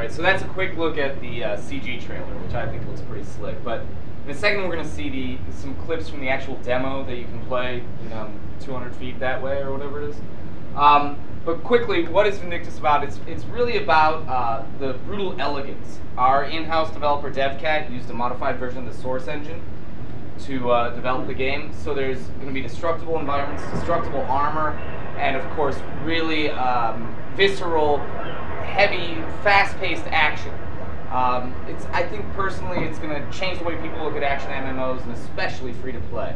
Alright, so that's a quick look at the CG trailer, which I think looks pretty slick. But in a second, we're going to see some clips from the actual demo that you can play, 200 feet that way or whatever it is. But quickly, what is Vindictus about? It's really about the brutal elegance. Our in-house developer DevCat used a modified version of the source engine to develop the game. So there's going to be destructible environments, destructible armor, and of course, really visceral, heavy, fast-paced action. I think personally it's going to change the way people look at action MMOs, and especially free-to-play.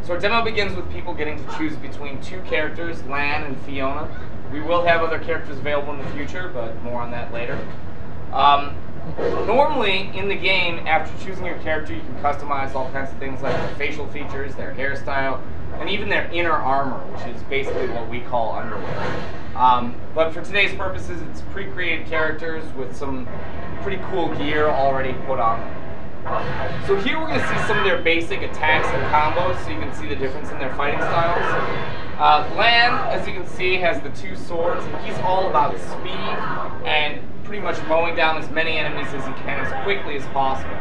So our demo begins with people getting to choose between two characters, Lan and Fiona. We will have other characters available in the future, but more on that later. Normally, in the game, after choosing your character, you can customize all kinds of things like their facial features, their hairstyle, and even their inner armor, which is basically what we call underwear. But for today's purposes, it's pre-created characters with some pretty cool gear already put on them. So here we're going to see some of their basic attacks and combos, so you can see the difference in their fighting styles. Lan, as you can see, has the two swords, and he's all about speed and pretty much mowing down as many enemies as he can as quickly as possible.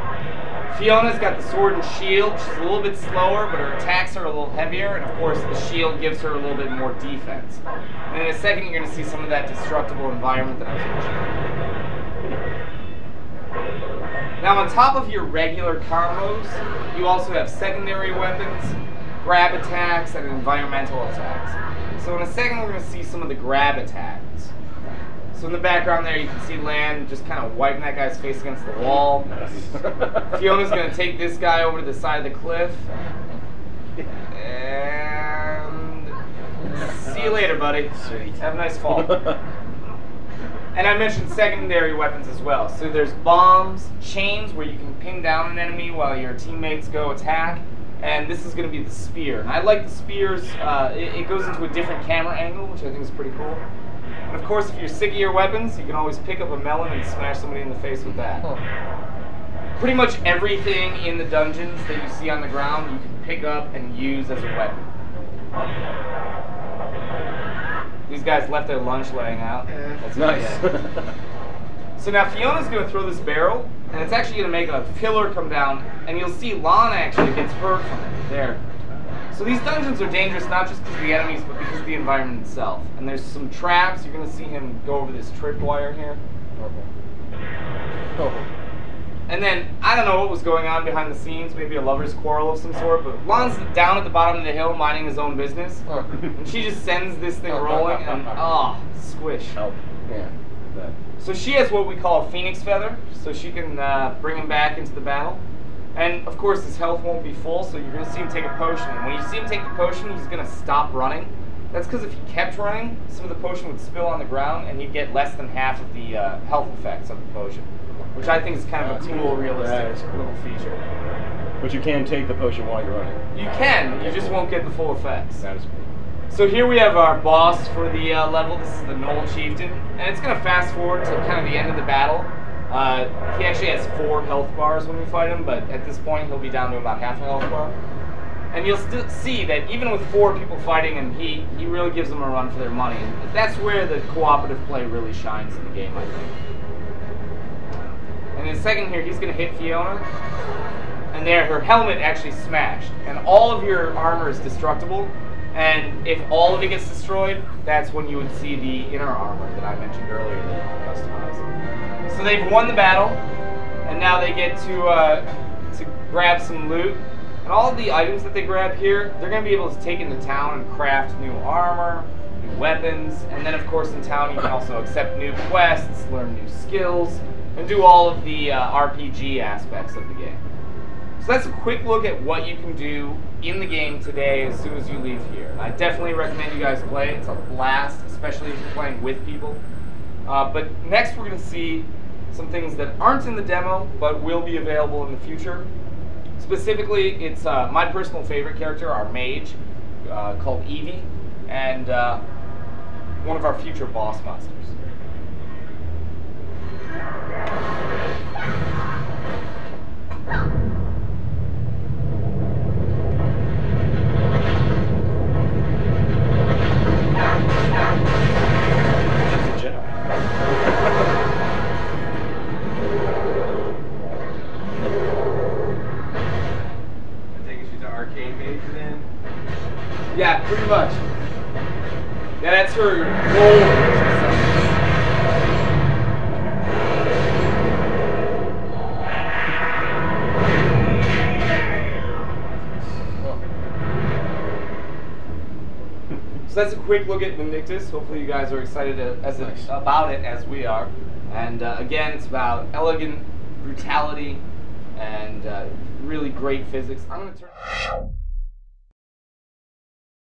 Fiona's got the sword and shield. She's a little bit slower, but her attacks are a little heavier, and of course the shield gives her a little bit more defense. And in a second you're going to see some of that destructible environment that I was mentioning. Now, on top of your regular combos, you also have secondary weapons, grab attacks, and environmental attacks. So in a second, we're going to see some of the grab attacks. So in the background there, you can see Lan just kind of wiping that guy's face against the wall. Fiona's going to take this guy over to the side of the cliff. And see you later, buddy. Sweet. Have a nice fall. And I mentioned secondary weapons as well. So there's bombs, chains where you can pin down an enemy while your teammates go attack. And this is going to be the spear. And I like the spears. It goes into a different camera angle, which I think is pretty cool. And of course, if you're sick of your weapons, you can always pick up a melon and smash somebody in the face with that. Pretty much everything in the dungeons that you see on the ground, you can pick up and use as a weapon. These guys left their lunch laying out. That's nice. So now Fiona's going to throw this barrel, and it's actually going to make a pillar come down, and you'll see Lan actually gets hurt from it. There. So these dungeons are dangerous not just because of the enemies, but because of the environment itself. And there's some traps. You're going to see him go over this tripwire here. And then, I don't know what was going on behind the scenes, maybe a lover's quarrel of some sort, but Lan's down at the bottom of the hill minding his own business, and she just sends this thing rolling, and squish. Help. Yeah. So she has what we call a phoenix feather, so she can bring him back into the battle. And of course his health won't be full, so you're going to see him take a potion, and when you see him take the potion, he's going to stop running. That's because if he kept running, some of the potion would spill on the ground, and he'd get less than half of the health effects of the potion. Which I think is kind of a cool, realistic little feature. But you can take the potion while you're running. You can, you just won't get the full effects. That is cool. So here we have our boss for the level. This is the Knoll Chieftain. And it's going to fast forward to kind of the end of the battle. He actually has 4 health bars when we fight him, but at this point he'll be down to about half a health bar. And you'll still see that even with 4 people fighting him, he really gives them a run for their money. And that's where the cooperative play really shines in the game, I think. And in a second here, he's going to hit Fiona, and there, her helmet actually smashed. And all of your armor is destructible, and if all of it gets destroyed, that's when you would see the inner armor that I mentioned earlier that you can customize. So they've won the battle, and now they get to grab some loot. And all of the items that they grab here, they're going to be able to take into town and craft new armor, new weapons, and then of course in town you can also accept new quests, learn new skills, and do all of the RPG aspects of the game. So that's a quick look at what you can do in the game today as soon as you leave here. And I definitely recommend you guys play it. It's a blast, especially if you're playing with people. But next we're going to see some things that aren't in the demo, but will be available in the future. Specifically, it's my personal favorite character, our mage, called Evie, and one of our future boss monsters. Yeah, pretty much. Yeah, that's her roll. So that's a quick look at Vindictus. Hopefully you guys are excited about it as we are. And again, it's about elegant brutality and really great physics. I'm going to turn...